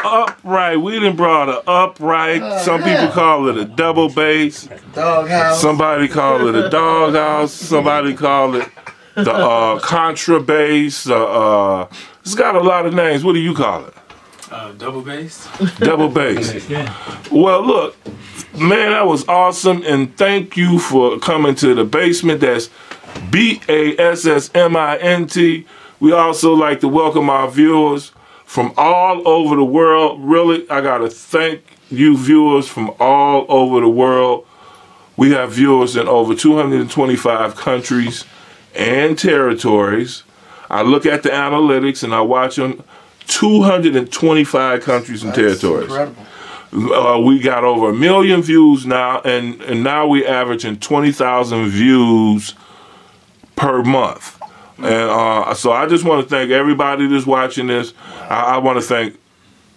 Upright, we done brought an upright. Some people call it a double bass. Doghouse. Somebody call it a doghouse. Somebody call it the contra bass. It's got a lot of names. What do you call it? Double bass. Double bass. Yeah. Well, look, man, that was awesome, and thank you for coming to the basement. That's BASSMINT. We also like to welcome our viewers from all over the world. Really, I gotta thank you viewers from all over the world. We have viewers in over 225 countries and territories. I look at the analytics and I watch them. 225 countries and territories. Incredible. We got over 1 million views now, and now we averaging 20,000 views per month. And so I just want to thank everybody that's watching this. I want to thank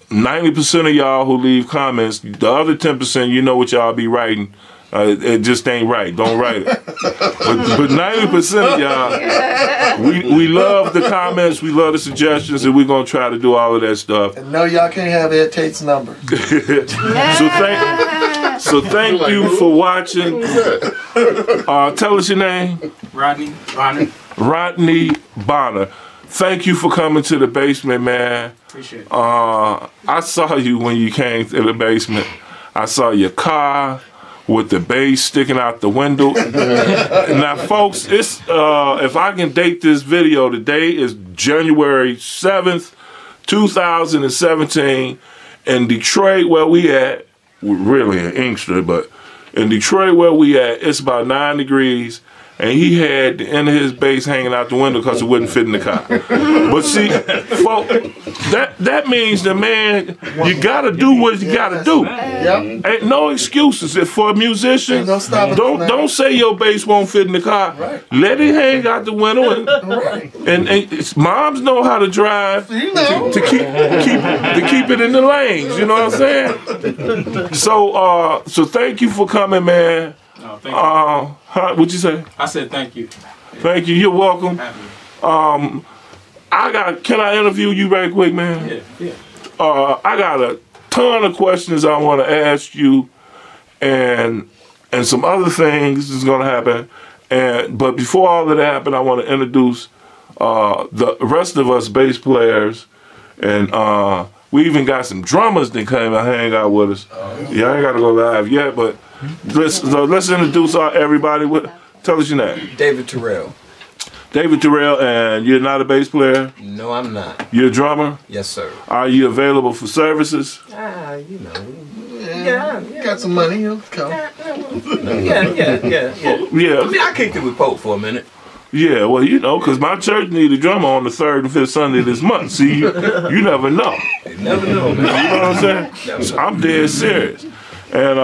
90% of y'all who leave comments. The other 10%, you know what y'all be writing. It just ain't right. Don't write it. But 90% of y'all, we love the comments, we love the suggestions, and we're going to try to do all of that stuff. And no, y'all can't have Ed Tate's number. So thank you for watching. Tell us your name. Rodney Bonner. Rodney Bonner. Thank you for coming to the basement, man. Appreciate it. I saw you when you came to the basement. I saw your car with the bass sticking out the window. Now, folks, it's if I can date this video, today is January 7th, 2017. In Detroit, where we at, we're really in Inkster, but in Detroit, where we at, it's about 9 degrees. And he had the end of his bass hanging out the window because it wouldn't fit in the car. But see, folks, that means the man, you gotta do what you gotta do. Yep. Ain't no excuses. If for a musician, don't say your bass won't fit in the car. Right. Let it hang out the window, and moms know how to drive to keep it in the lanes. You know what I'm saying? So thank you for coming, man. No, thank you. What'd you say? I said thank you. Thank you. You're welcome. Happy. Can I interview you right quick, man? Yeah. I got a ton of questions I want to ask you, and some other things is going to happen. But before all of that happen, I want to introduce the rest of us bass players, and we even got some drummers that came and hang out with us. Yeah, I ain't got to go live yet, but let's introduce everybody. Tell us your name. David Terrell. David Terrell, and you're not a bass player? No, I'm not. You're a drummer? Yes, sir. Are you available for services? You know. Yeah. Got some money, he'll come. Yeah. Yeah. I mean, I kicked it with Pope for a minute. Yeah, well, you know, because my church need a drummer on the 3rd and 5th Sunday of this month. See, you never know. You never know, man. You know what I'm saying? So I'm dead serious. And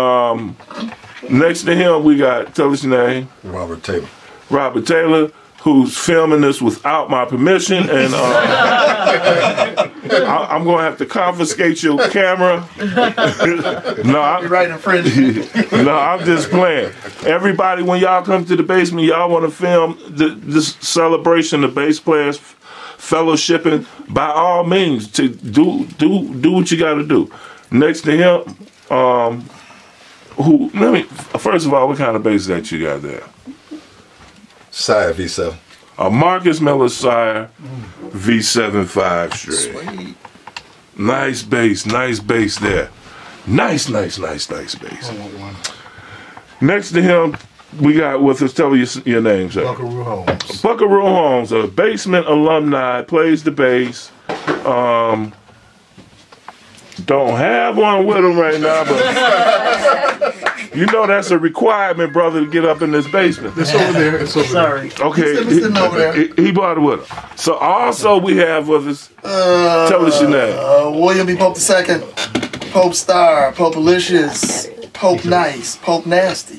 next to him, we got, tell us your name. Robert Taylor. Robert Taylor, who's filming this without my permission, and I'm going to have to confiscate your camera. You're right in front. No, I'm just playing. Everybody, when y'all come to the basement, y'all want to film this celebration of bass players fellowshipping, by all means, to do what you got to do. Next to him, first of all, what kind of bass that you got there? Side V7. a Marcus Miller Sire V7 5-string. Sweet. Nice bass there. Nice bass. Next to him, we got with us, tell us your name, sir. Buckaroo Holmes. Buckaroo Holmes, a basement alumni, plays the bass. Don't have one with him right now, but you know that's a requirement, brother, to get up in this basement. It's over there. It's over Sorry. Okay, He's sitting over there. he brought it with him. So also we have with us, tell us your name. William B. Pope II, Pope Star, Pope Alicious, Pope Nice, Pope Nasty,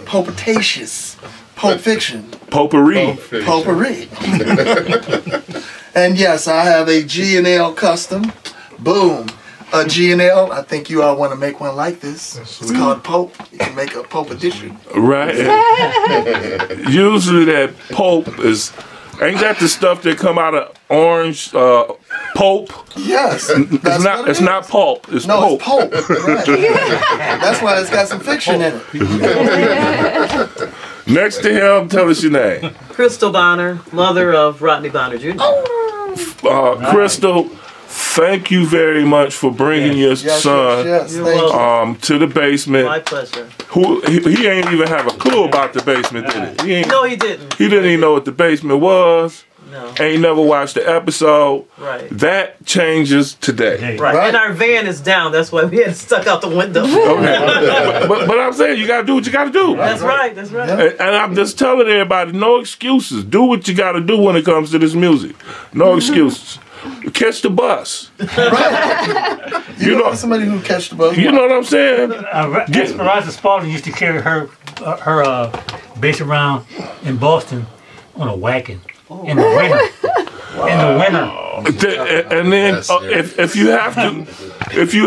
Popetacious, Pope Fiction, Potpourri. Potpourri. And yes, I have a G&L custom. Boom. A G&L. I think you all want to make one like this. It's called Pope. You can make a Pope edition. Right. Usually that Pope is, ain't that the stuff that come out of orange pulp? Yes. It's not pulp. It's No, Pope. it's Pope. Right. That's why it's got some fiction in it. Next to him, tell us your name. Crystal Bonner, mother of Rodney Bonner Jr. Crystal, thank you very much for bringing your son Yes, You're thank you. welcome. to the basement. My pleasure. He ain't even have a clue about the basement, did he? No, he didn't. He didn't even know what the basement was. No. Ain't never watched the episode. Right. That changes today. Right. Right. And our van is down. That's why we had stuck out the window. Okay. but I'm saying you gotta do what you gotta do. That's right. That's right. And I'm just telling everybody, no excuses. Do what you gotta do when it comes to this music. No excuses. Catch the bus. Right. You know somebody who catch the bus. You know what I'm saying? Esperanza Spalding used to carry her bass around in Boston on a wagon in the winter. And then if you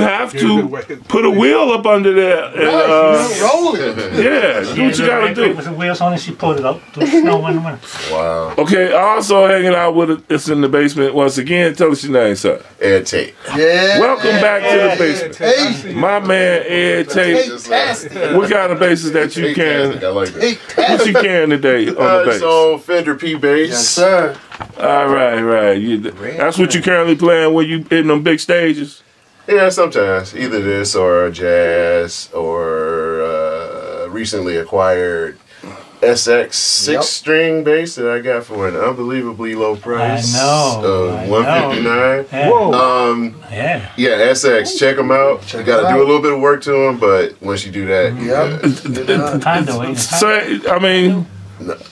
have to put a wheel up under there, and, roll it. yeah, do what you gotta do. With some wheels on it, she pulled it up. Snow in the winter. Wow. Okay, also hanging out with us in the basement once again. Tell us your name, sir. Ed Tate. Yeah. Welcome back to the basement. Hey. My man Ed Tate. Fantastic. What kind of basses that you can? I like that. What you can today on the bass? So Fender P bass. Yes, sir. All right. That's what you currently playing when you hitting them big stages. Yeah, sometimes either this or jazz or recently acquired SX 6-string bass that I got for an unbelievably low price. I know. Of $159. Yeah. Whoa. Yeah, SX. Check them out. You got to do a little bit of work to them, but once you do that, Hondo, ain't it? So I mean,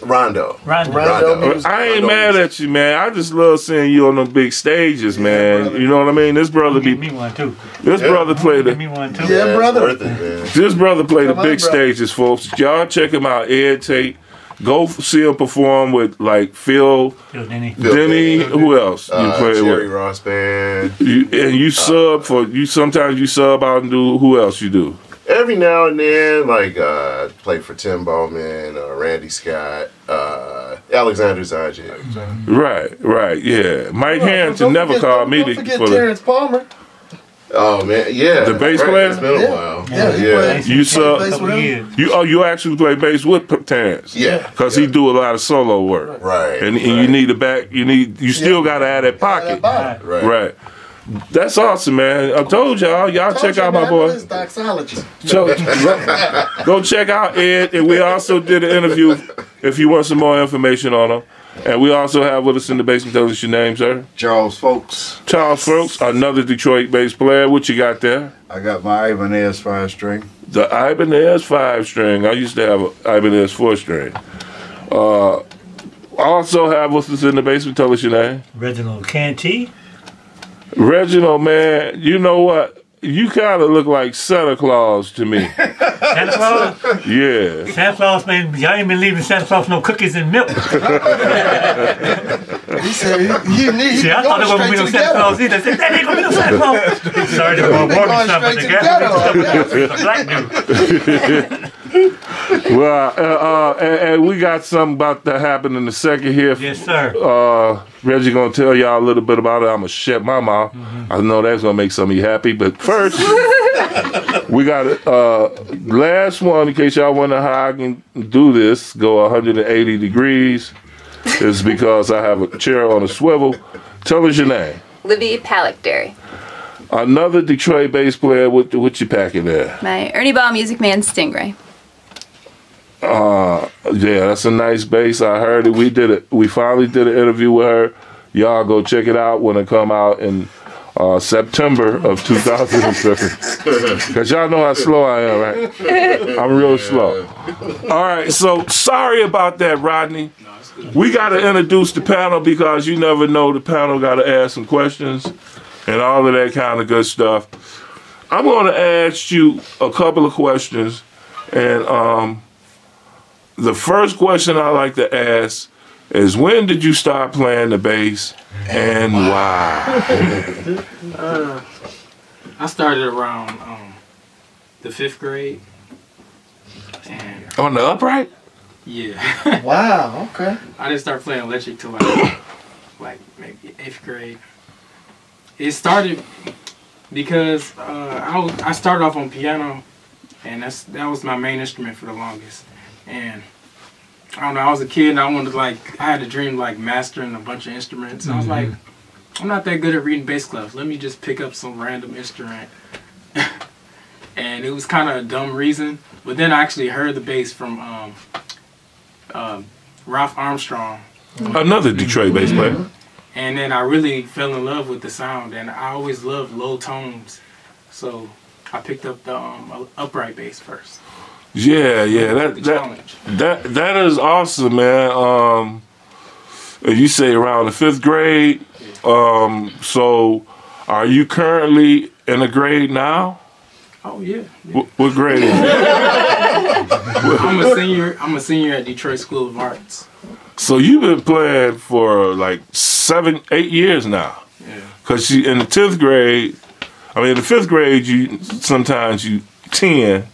Rondo. Rondo. I ain't mad at you, man. I just love seeing you on them big stages, man. You know what I mean? This brother Give me one too. brother played Give me one too. Yeah, It's brother. worth it, man. This brother played the Come on, big brother. stages, folks. Y'all check him out, Ed Tate. Go see him perform with like Phil, Yo, Denny. Denny. Who else you play Jerry with? Ross Band. You sub for you. Sometimes you sub out and do. Who else you do? Every now and then, like play for Tim Bowman, Randy Scott, Alexander Zajic. Right. Yeah, Mike Harrington never called me Don't forget for the. Terrence Palmer. Oh man, yeah, The bass right, player? It's been a Yeah. while. Yeah, he plays. You sub. bass with him. You actually play bass with Terrence. Yeah, Because he do a lot of solo work. right, And you need a back. You still gotta add that pocket. Right. That's awesome, man. I told y'all check out my boy. It's doxology. Go check out Ed. And we also did an interview if you want some more information on him. And we also have with us in the basement. Tell us your name, sir. Charles Folks. Charles Folks, another Detroit bass player. What you got there? I got my Ibanez 5-string. The Ibanez 5-string. I used to have an Ibanez 4-string. Also have with us in the basement. Tell us your name. Reginald Canty. Reginald, man, you know what? You kind of look like Santa Claus to me. Santa Claus? Yeah. Santa Claus, man, y'all ain't been leaving Santa Claus no cookies and milk. He said he need See, I thought there wasn't going to be no Santa Claus either. I said, that ain't going to be no Santa Claus. Sorry to warn you something, but the guy black dude. Well, and we got something about to happen in the second here. Yes, sir. Reggie gonna tell y'all a little bit about it. I'm gonna shut my mouth. I know that's gonna make some of you happy, but first we got last one in case y'all wonder how I can do this. Go 180 degrees. is because I have a chair on a swivel. Tell us your name. Libby Palikdary. Another Detroit bass player. What you packing there? My Ernie Ball Music Man Stingray. Yeah, that's a nice bass. I heard it. We finally did an interview with her. Y'all go check it out when it come out in September of 2007. Because y'all know how slow I am, right? I'm real slow. All right, so sorry about that, Rodney. We got to introduce the panel because you never know. The panel got to ask some questions and all of that kind of good stuff. I'm going to ask you a couple of questions. And the first question I like to ask is, when did you start playing the bass and why? I started around the 5th grade. And On the upright? yeah. Wow, okay. I didn't start playing electric till like maybe 8th grade. It started because I started off on piano, and that was my main instrument for the longest. And I don't know, I was a kid and I had a dream like mastering a bunch of instruments. And I was like, I'm not that good at reading bass clefs. Let me just pick up some random instrument. And it was kind of a dumb reason. But then I actually heard the bass from Ralph Armstrong. Another Detroit bass player. And then I really fell in love with the sound, and I always loved low tones. So I picked up the upright bass first. Yeah, that is awesome, man. You say around the 5th grade. So are you currently in a grade now? Oh yeah. What grade is it? I'm a senior at Detroit School of Arts. So you've been playing for like 7, 8 years now. Yeah. Cause in the 10th grade, in the 5th grade, sometimes you 10,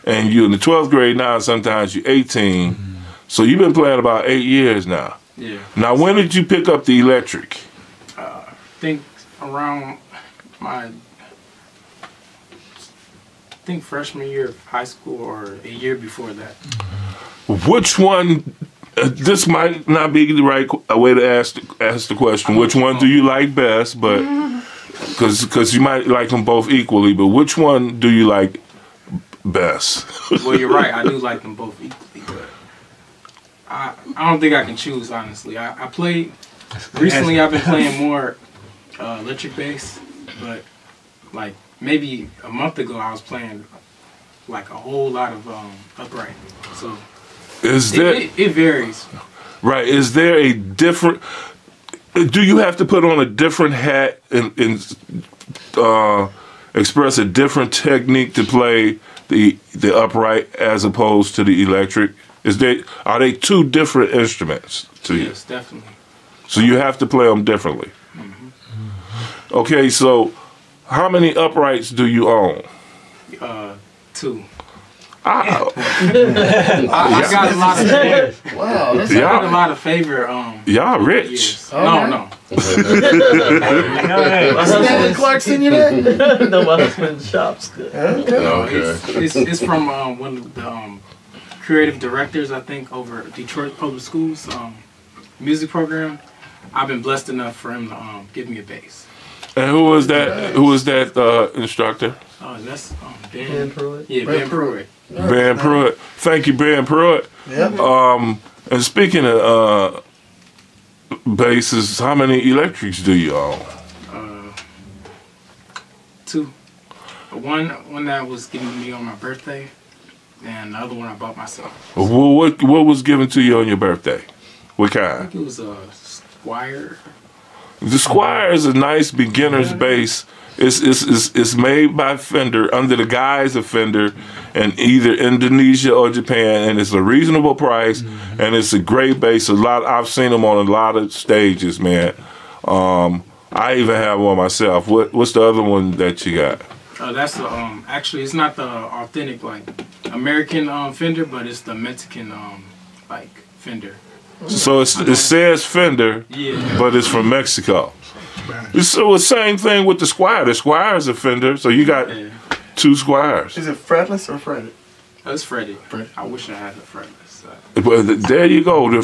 and you in the 12th grade now, sometimes you 18. So you've been playing about 8 years now. Yeah. Now, when did you pick up the electric? I think around my freshman year of high school or a year before that. Which one? This might not be the right way to ask the question. Which one do you like best? But because you might like them both equally, but which one do you like best? Well, you're right. I do like them both equally, but I don't think I can choose, honestly. I played recently. I've been playing more electric bass, but like maybe a month ago I was playing like a whole lot of upright. So it varies. Right. Is there a different? Do you have to put on a different hat and express a different technique to play the upright as opposed to the electric? Are they two different instruments to you? Yes, definitely. So you have to play them differently. Okay, so how many uprights do you own? 2. I got a lot of favorite. Wow, that's I got a lot of favorite. Y'all rich. Years. Okay. No. Stanley Clarkson, you know? No, my husband shops good. No, it's from one of the creative directors, I think, over Detroit Public Schools music program. I've been blessed enough for him to give me a bass. And who was that? Who was that instructor? That's Ben Pruitt. Yeah, Ben Pruitt. Ben Pruitt. Thank you, Ben Pruitt. Yep. And speaking of basses, how many electrics do you own? 2. One that was given to me on my birthday, and the other one I bought myself. Well, what was given to you on your birthday? What I kind? think it was a Squire. The Squire is a nice beginner's bass. It's made by Fender under the guise of Fender in either Indonesia or Japan, and it's a reasonable price, and it's a great bass. I've seen them on a lot of stages, man. I even have one myself. What's the other one that you got? That's the actually it's not the authentic like American Fender, but it's the Mexican like Fender. So it says Fender, Yeah. but it's from Mexico. It's the same thing with the Squire. The Squire is a Fender, so you got Yeah. 2 Squires. Is it fretless or fretted? It's fretted. I wish I had a fretless. But there you go. The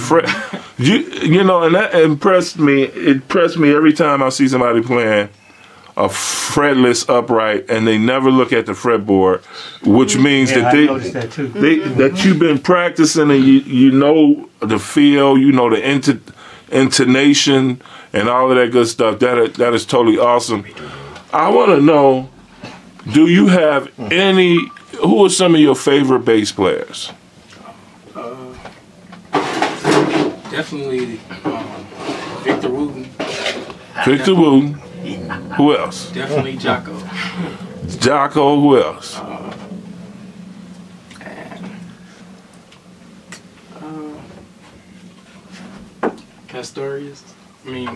you know, and that impressed me. It impressed me every time I see somebody playing a fretless upright, and they never look at the fretboard, which means that I noticed that too. that you've been practicing, and you know the feel, you know the intonation, and all of that good stuff. That is totally awesome. I want to know, do you have any? Who are some of your favorite bass players? Definitely Victor Wooten. Victor Wooten. Who else? Definitely Jocko. Jocko. Who else? Pastorius. I mean,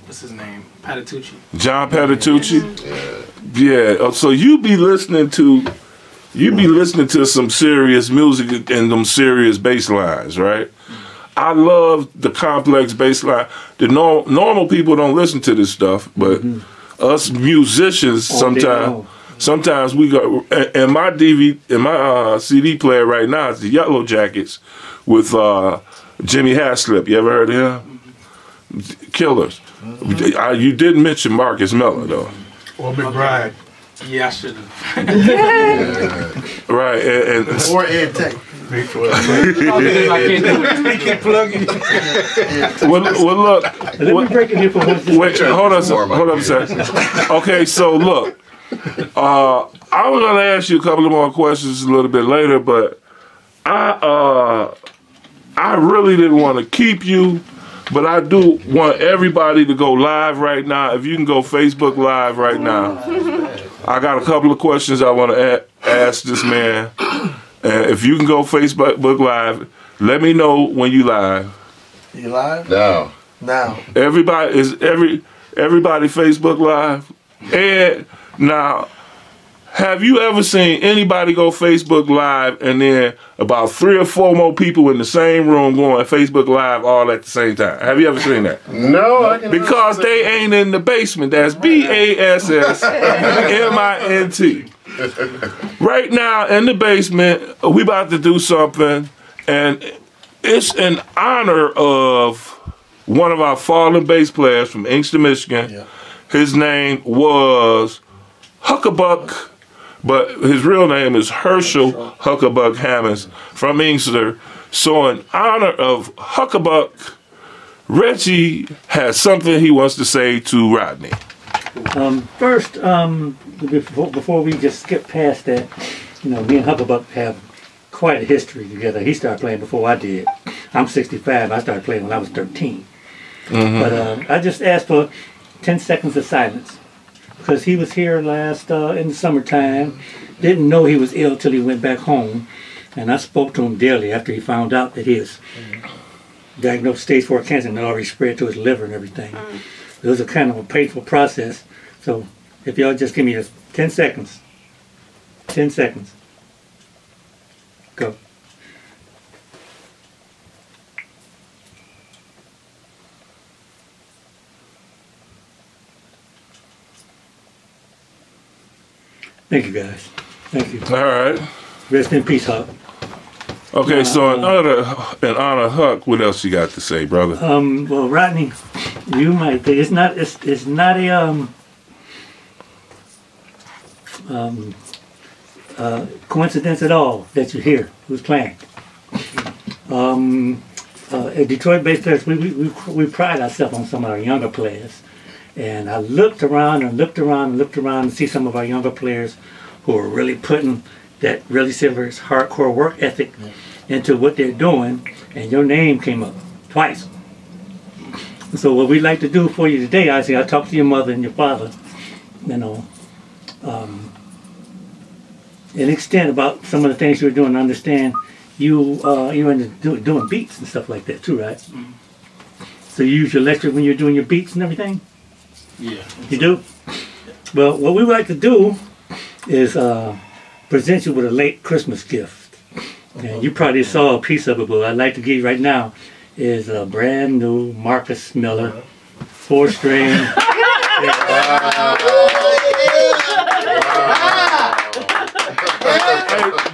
what's his name? Patitucci. John Patitucci. Yeah. So you be listening to some serious music and them serious bass lines, right? I love the complex bass line. The normal people don't listen to this stuff, but us musicians sometimes we go. And my CD player right now is the Yellow Jackets with Jimmy Haslip. You ever heard of him? Killers. You didn't mention Marcus Miller though. Or McBride. Yeah, I should have. Right, and Or Ed Tate. I can't do it. He keep plugging. well, look. Let me break it here for one second. Wait, hold on a second. Okay, so look, I was gonna ask you a couple of more questions a little bit later, but I really didn't want to keep you, but I do want everybody to go live right now. If you can go Facebook Live right now, I got a couple of questions I want to ask this man. And if you can go Facebook Live, let me know when you live. You live? No. Now. Everybody Facebook Live. And now, have you ever seen anybody go Facebook Live and then about 3 or 4 more people in the same room going Facebook Live all at the same time? Have you ever seen that? No, I can. Because they ain't in the basement. That's BASSMINT. Right now in the basement, we about to do something, and it's in honor of one of our fallen bass players from Inkster, Michigan. Yeah. His name was Huckabuck, but his real name is Herschel Huckabuck Hammonds from Inkster. So in honor of Huckabuck, Reggie has something he wants to say to Rodney. First, before we just skip past that, you know, me and Huckabuck have quite a history together. He started playing before I did. I'm 65. I started playing when I was 13. But I just asked for 10 seconds of silence because he was here last in the summertime. Didn't know he was ill till he went back home, and I spoke to him daily after he found out that he was diagnosed stage 4 cancer and it already spread to his liver and everything. It was a kind of a painful process. So if y'all just give me just 10 seconds. 10 seconds. Go. Thank you, guys. Thank you. All right. Rest in peace, Huck. Okay, so in honor of Huck, what else you got to say, brother? Well, Rodney, you might think it's not a coincidence at all that you're here. Who's playing? At Detroit bass players, we pride ourselves on some of our younger players. And I looked around to see some of our younger players who are really putting that really serious hardcore work ethic into what they're doing, and your name came up twice. So what we'd like to do for you today, I talked to your mother and your father, you know, an extent about some of the things you were doing. I understand you're into doing beats and stuff like that too, right? So you use your electric when you're doing your beats and everything? Yeah. You do? Well, what we would like to do is present you with a late Christmas gift. And you probably saw a piece of it, but what I'd like to give you right now is a brand new Marcus Miller 4-string.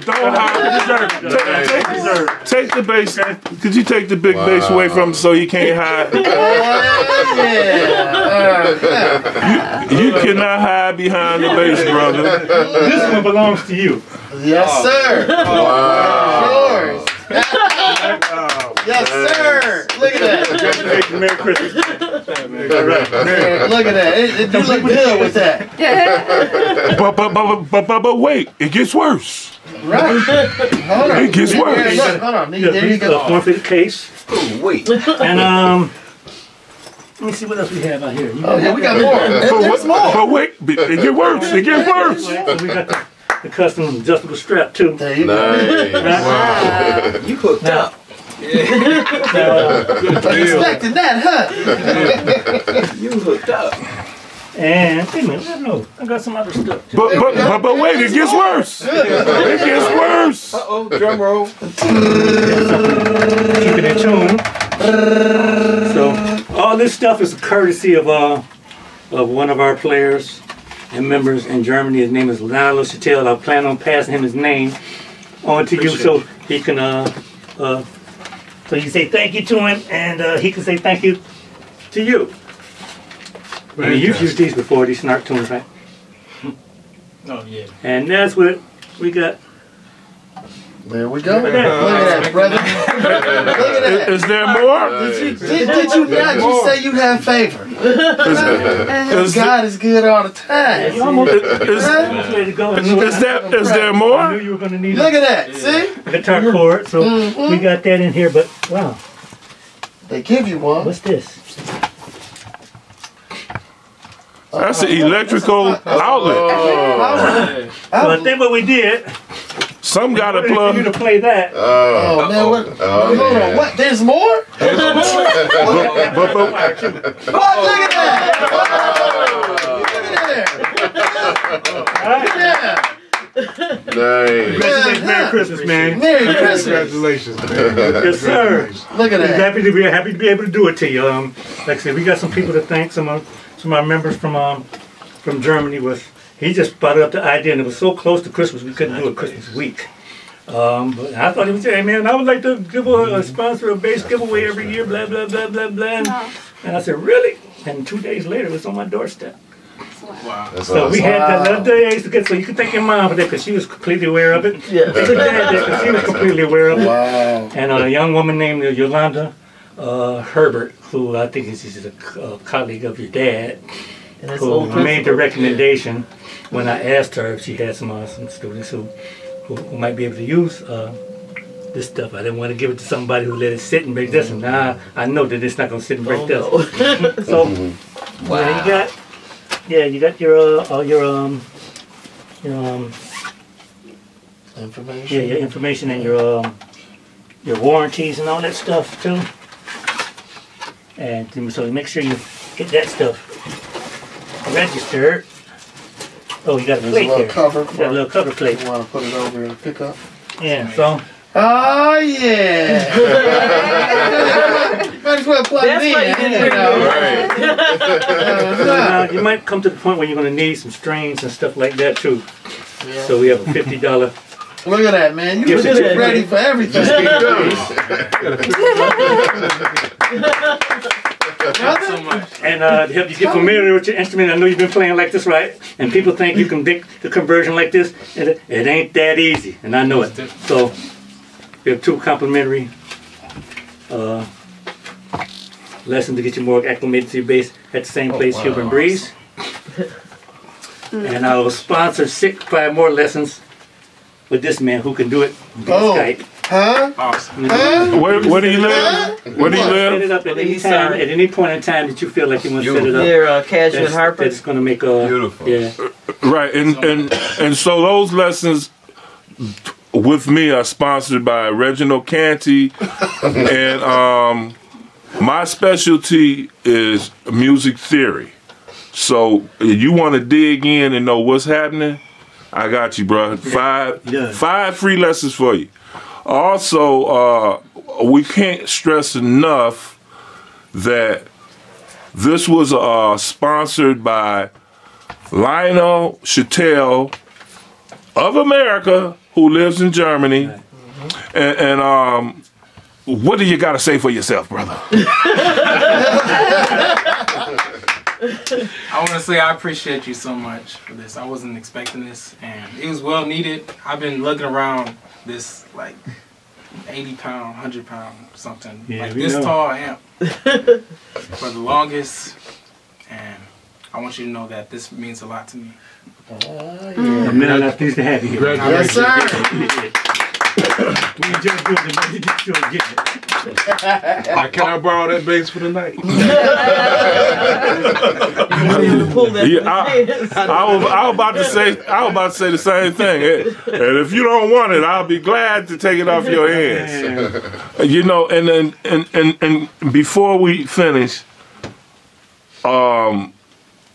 don't hide. Take the bass. Could you take the big bass away from him so he can't hide? You cannot hide behind the bass, brother. This one belongs to you. Yes, sir. Wow. Yours. Yes, sir. Look at that. Merry Christmas. Look at that. You look good with that. But wait, it gets worse. Right. Hold on. It gets worse. Look, hold on. There you go. One for the case. Oh, wait. And let me see what else we have out here. Oh, yeah, we got more. There's more. But wait, it gets worse. It gets worse. So we got the custom adjustable strap too. There you go. Nice. You hooked up. Expecting that, huh? You hooked up. And wait a minute, no, I got some other stuff too. But wait, it gets worse. It gets worse. Uh-oh, drum roll. Keep it in tune. So all this stuff is a courtesy of one of our players and members in Germany. His name is Lionel Chattel. I plan on passing him his name on to you so he can so you say thank you to him and he can say thank you to you. I mean, you've used these before, these snark tunes, right? Oh yeah. And that's what we got. There we go. Look at that, brother. Look at that. Is there more? Did you not just say you have favor? God is good all the time. You almost ready to go. Is there I more? knew you were going to need Look at that. See? a guitar chord, so we got that in here. But wow, They give you one. what's this? That's an electrical outlet. So I think what we did, Some got a for you plug. to play that. Oh, man. What? Hold on. What? There's more? But What? Look at that. Look at that. Nice. Merry Christmas, man. Merry Christmas. Congratulations, man. Yes, sir. Look at We're that. happy to be able to do it to you. Like I said, we got some people to thank. Some of our members from Germany he just brought up the idea, and it was so close to Christmas we couldn't do it Christmas week. But I thought he was saying, man, I would like to give a sponsor a bass giveaway every year, blah blah blah blah blah. And I said, really? And 2 days later, it was on my doorstep. Wow. That's So we awesome. had that little days to get, so you can thank your mom for that because she was completely aware of it. Yeah. Thank your dad because he was completely aware of it. Wow. And a young woman named Yolanda Herbert, who I think is a colleague of your dad, And that's who old made the principle. recommendation when I asked her if she had some students who might be able to use this stuff. I didn't want to give it to somebody who let it sit and break this, and now I know that it's not going to sit and break this. So Wow. you got your Information. your information and your warranties and all that stuff too. And so make sure you get that stuff registered. Oh, you got a There's a plate little there. cover. You got a little cover plate. You want to put it over in the pickup? Yeah. So Oh, yeah. Might as well plug That's it what you in. did. You know. now you might come to the point where you're going to need some strings and stuff like that too. Yeah. So we have a $50. Look at that, man. You Look at that, ready man. for everything. So much. And to help you get familiar with your instrument, I know you've been playing like this, right? And people think you can make the conversion like this, and it ain't that easy, and I know it. So we have 2 complimentary lessons to get you more acclimated to your bass at the same place, Human Breeze. And I will sponsor 5 more lessons with this man who can do it via Oh. Skype. Huh? Awesome. Huh? Where do you live? Where do you Set live? it up at On the any east time, side. at any point in time that you feel like you want to set it up. Near Casual and Harper. That's going to make a Beautiful. Yeah. Right, and so those lessons with me are sponsored by Reginald Canty, and my specialty is music theory. So you want to dig in and know what's happening? I got you, bro. 5 free lessons for you. Also, we can't stress enough that this was sponsored by Lionel Chattel of America who lives in Germany. And what do you got to say for yourself, brother? I want to say I appreciate you so much for this. I wasn't expecting this, and it was well needed. I've been looking around this like 80-pound, 100-pound something like this tall amp for the longest, and I want you to know that this means a lot to me. I'm not pleased to have you here. Yes, sir. We just do the money to sure get it. Now, can I borrow that bass for the night? I was about to say the same thing. And if you don't want it, I'll be glad to take it off your hands. You know, and then and before we finish,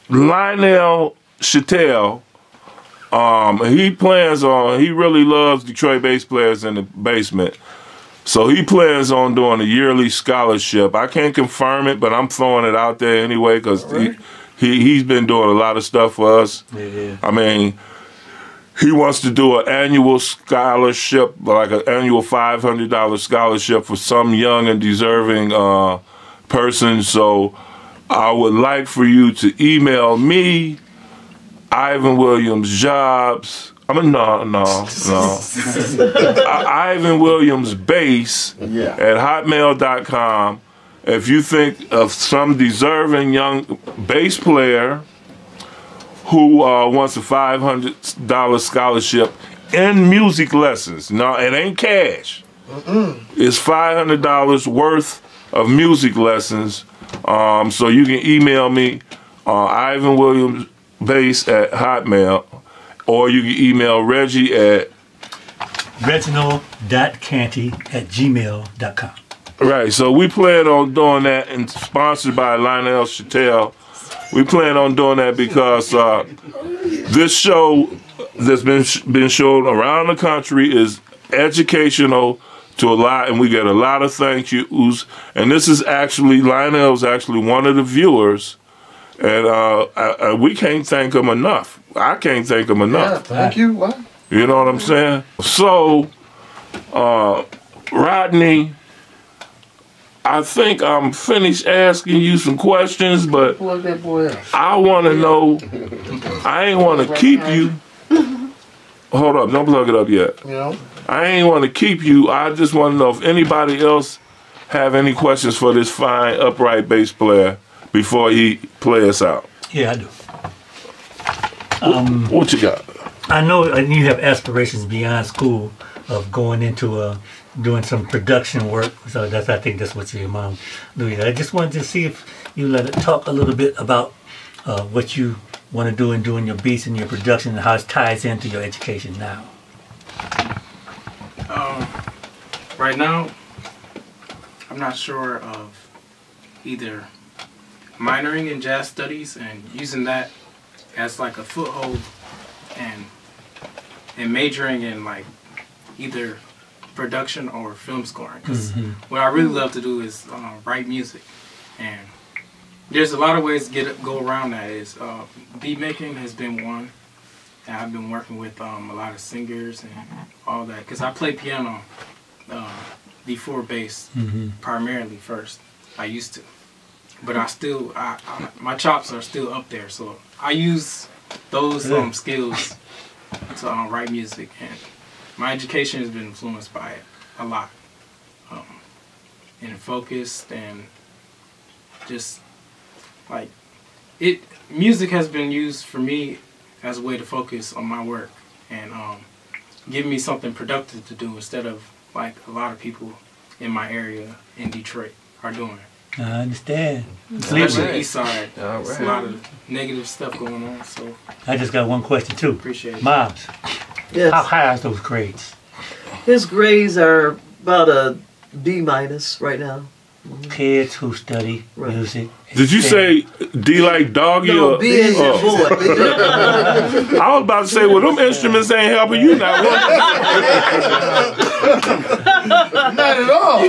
Lionel Chattel, he really loves Detroit bass players in the basement. So he plans on doing a yearly scholarship. I can't confirm it, but I'm throwing it out there anyway because he's been doing a lot of stuff for us. Yeah. I mean, he wants to do an annual scholarship, like an annual $500 scholarship for some young and deserving person. So I would like for you to email me, Ivan Williams Jobs. Ivan Williams Bass at hotmail.com. If you think of some deserving young bass player who wants a $500 scholarship in music lessons. No, it ain't cash. It's $500 worth of music lessons. So you can email me, Ivan Williams Bass at Hotmail, or you can email Reggie at Reginald.canty@gmail.com. Right, so we plan on doing that, and sponsored by Lionel Chattel. We plan on doing that because this show that's been shown around the country is educational to a lot, and we get a lot of thank yous. And this is actually, Lionel's actually one of the viewers, and we can't thank him enough. I can't thank him enough. Yeah, thank you. What? You know what I'm saying? So, Rodney, I think I'm finished asking you some questions, but Plug that boy out. I want to know, I ain't want to keep you. Hold up, don't plug it up yet. You know? I ain't want to keep you. I just want to know if anybody else have any questions for this fine, upright bass player before he play us out. Yeah, I do. What you got? I know you have aspirations beyond school of going into doing some production work. So I think that's what your mom do. I just wanted to see if you let it talk a little bit about what you want to do in doing your beats and your production and how it ties into your education now. Right now, I'm not sure of either minoring in jazz studies and using that as like a foothold, and majoring in like either production or film scoring. Because what I really love to do is write music, and there's a lot of ways to go around that. Is beat making has been one, and I've been working with a lot of singers and all that. Because I play piano before bass primarily first. I used to. But I still, my chops are still up there, so I use those skills to write music, and my education has been influenced by it a lot, and focused, and just like music has been used for me as a way to focus on my work and give me something productive to do instead of like a lot of people in my area in Detroit are doing. I understand. Especially the east side. There's a lot of negative stuff going on, so I just got one question too. appreciate it. Moms, Yes. how high are those grades? His grades are about a B- right now. Kids who study Right. music. Did you say D like doggy No, or? B as in boy. I was about to say, well, them instruments ain't helping you now. Not at all.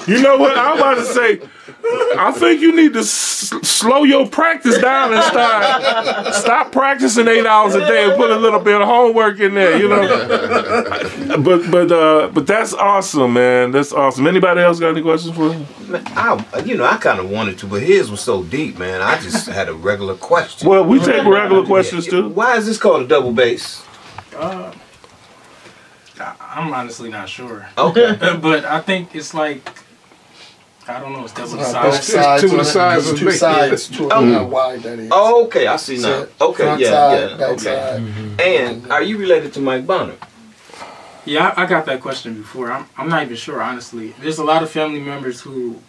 You know what? I was about to say, I think you need to slow your practice down and stop practicing 8 hours a day and put a little bit of homework in there, you know. But that's awesome, man. That's awesome. Anybody else got any questions for him? Man, I kind of wanted to, but his was so deep, man. I just had a regular question. Well, we take regular questions too. Why is this called a double bass? I'm honestly not sure. Okay. But I think it's like, I don't know, it's double the Both size. Two of the sides of the Two base. sides to how wide that is. Oh, okay, I see now. Okay, front yeah, side, yeah, back okay. side. And are you related to Mike Bonner? Yeah, I got that question before. I'm not even sure, honestly. There's a lot of family members who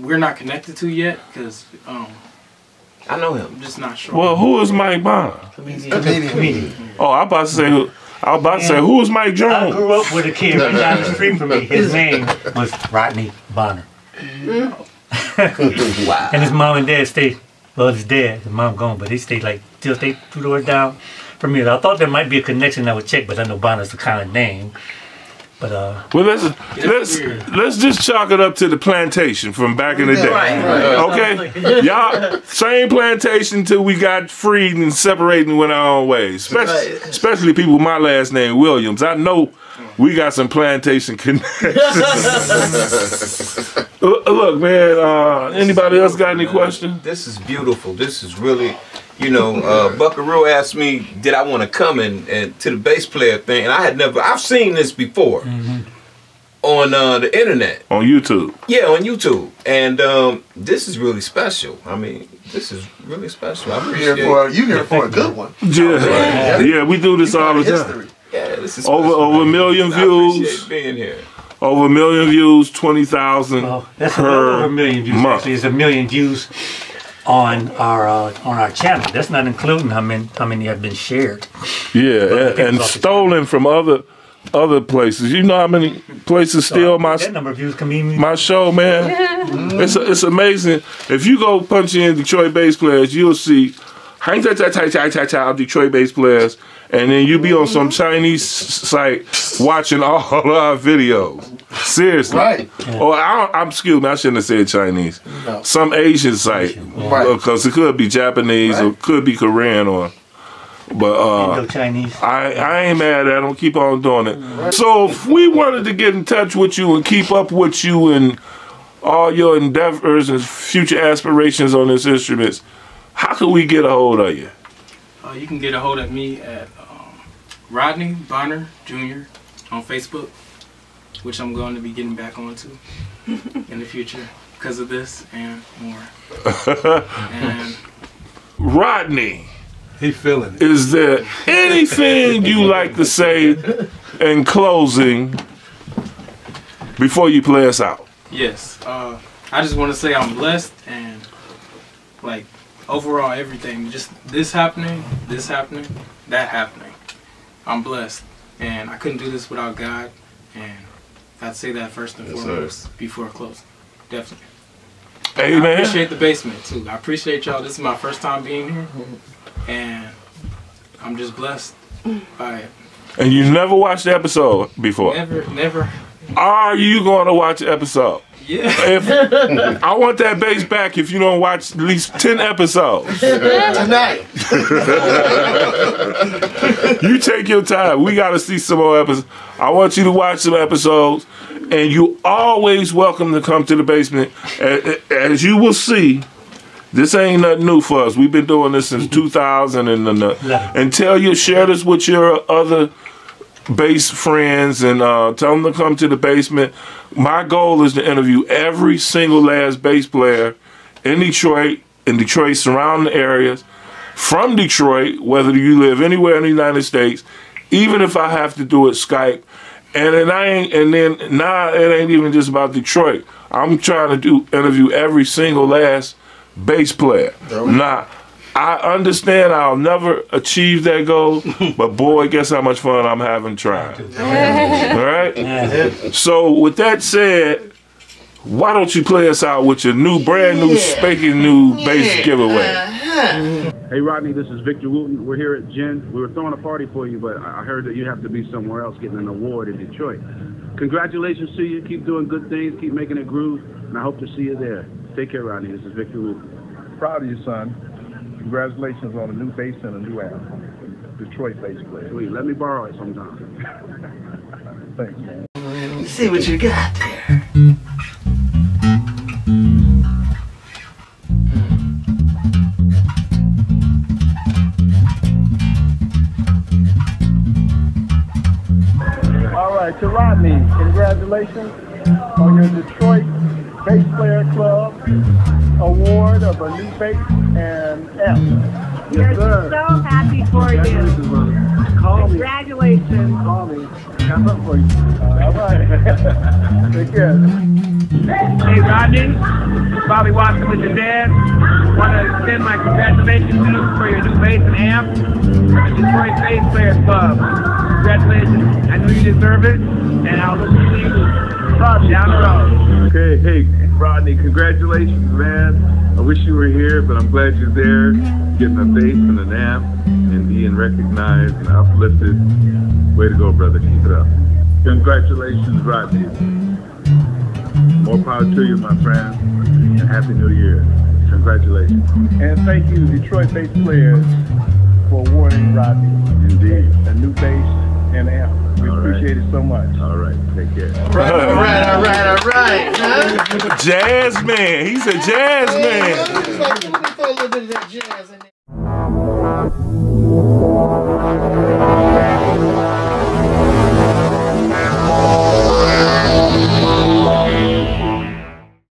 we're not connected to yet because I know him. I'm just not sure. Well, who is Mike Bonner? Comedian. Oh, I was about to say who is Mike I Jones? grew up with a kid right down the street from me. His name was Rodney Bonner. Wow. And his mom and dad stayed, well, his dad, his mom gone, but he stayed still stayed 2 doors down from me. I thought there might be a connection I would check, but I know Bonner's the kind of name. But well, let's just chalk it up to the plantation from back in the day. Right. Okay, y'all, same plantation till we got freed and separated and went our own ways. Especially people with my last name Williams. I know we got some plantation connections. Look, man. Anybody else got any questions? This is beautiful. This is really, Buckaroo asked me, did I want to come and to the bass player thing, and I've seen this before on the internet. On YouTube. Yeah, on YouTube. And this is really special. I mean, this is really special. I appreciate it. You here for a good one. Yeah, we do this all the time. Yeah, this is over a million views. I appreciate being here. Over a million views, 20,000 that's per over a million views. month. Actually, it's a million views on our channel. That's not including how many have been shared. Yeah, and stolen from other places. You know how many places steal that number of views can mean my show, man? It's amazing. If you go punch in Detroit bass players, you'll see Detroit bass players, and then you be on some Chinese site watching all our videos. Seriously. Right. Or excuse me, I shouldn't have said Chinese. No. Some Asian site. Because it could be Japanese or could be Korean or. But Chinese. I ain't mad at them. Keep on doing it. So if we wanted to get in touch with you and keep up with you and all your endeavors and future aspirations on this instruments, how can we get a hold of you? You can get a hold of me at Rodney Bonner Jr. on Facebook, which I'm going to be getting back onto in the future because of this and more. And Rodney. He feeling it. Is there anything you like to say in closing before you play us out? Yes. I just want to say I'm blessed and overall everything. Just this happening, that happening. I'm blessed. And I couldn't do this without God. And I'd say that first and foremost before closing. Definitely. Amen. I appreciate the basement too. I appreciate y'all. This is my first time being here. And I'm just blessed by it. And you never watched the episode before? Never. Are you going to watch the episode? Yeah. I want that bass back if you don't watch at least 10 episodes. Tonight. You take your time. We got to see some more episodes. I want you to watch some episodes. And you always welcome to come to the basement. As you will see, this ain't nothing new for us. We've been doing this since 2000. And share this with your other bass friends and tell them to come to the basement. My goal is to interview every single last bass player in Detroit surrounding areas, from Detroit, whether you live anywhere in the United States, even if I have to do it Skype. And then it ain't even just about Detroit. I'm trying to interview every single last bass player. Now, I understand I'll never achieve that goal, but boy, guess how much fun I'm having trying. All right? So with that said, why don't you play us out with your brand new, spanking new bass giveaway? Hey Rodney, this is Victor Wooten. We're here at Gin. We were throwing a party for you, but I heard that you have to be somewhere else getting an award in Detroit. Congratulations to you. Keep doing good things. Keep making it groove. and I hope to see you there. Take care, Rodney. This is Victor Wooten. Proud of you, son. Congratulations on a new bass and a new album. Detroit bass player. Sweet. Let me borrow it sometime. Thanks, man. Let me see what you got there. All right, to Rodney, congratulations on your Detroit Bass Player Club award of a new bass and amp. We're so happy for you. Call me. Congratulations. Call me. Got something for you. All right. Take care. Hey, Rodney. Bobby Watson with your dad. Want to extend my congratulations to you for your new bass and amp for the Detroit Bass Players Club. Congratulations. I know you deserve it, and I'll look to see you down the road. Okay, hey, Rodney, congratulations, man. I wish you were here, but I'm glad you're there, getting a bass and an amp, and being recognized and uplifted. Way to go, brother. Keep it up. Congratulations, Rodney. More power to you, my friend, and Happy New Year. Congratulations. And thank you, Detroit Bass Players, for awarding Rodney Indeed. a new bass and amp. We appreciate it so much. All right. Take care. All right. Huh? Jazz man. He's a jazz man. Let me throw a little bit of that jazz in there.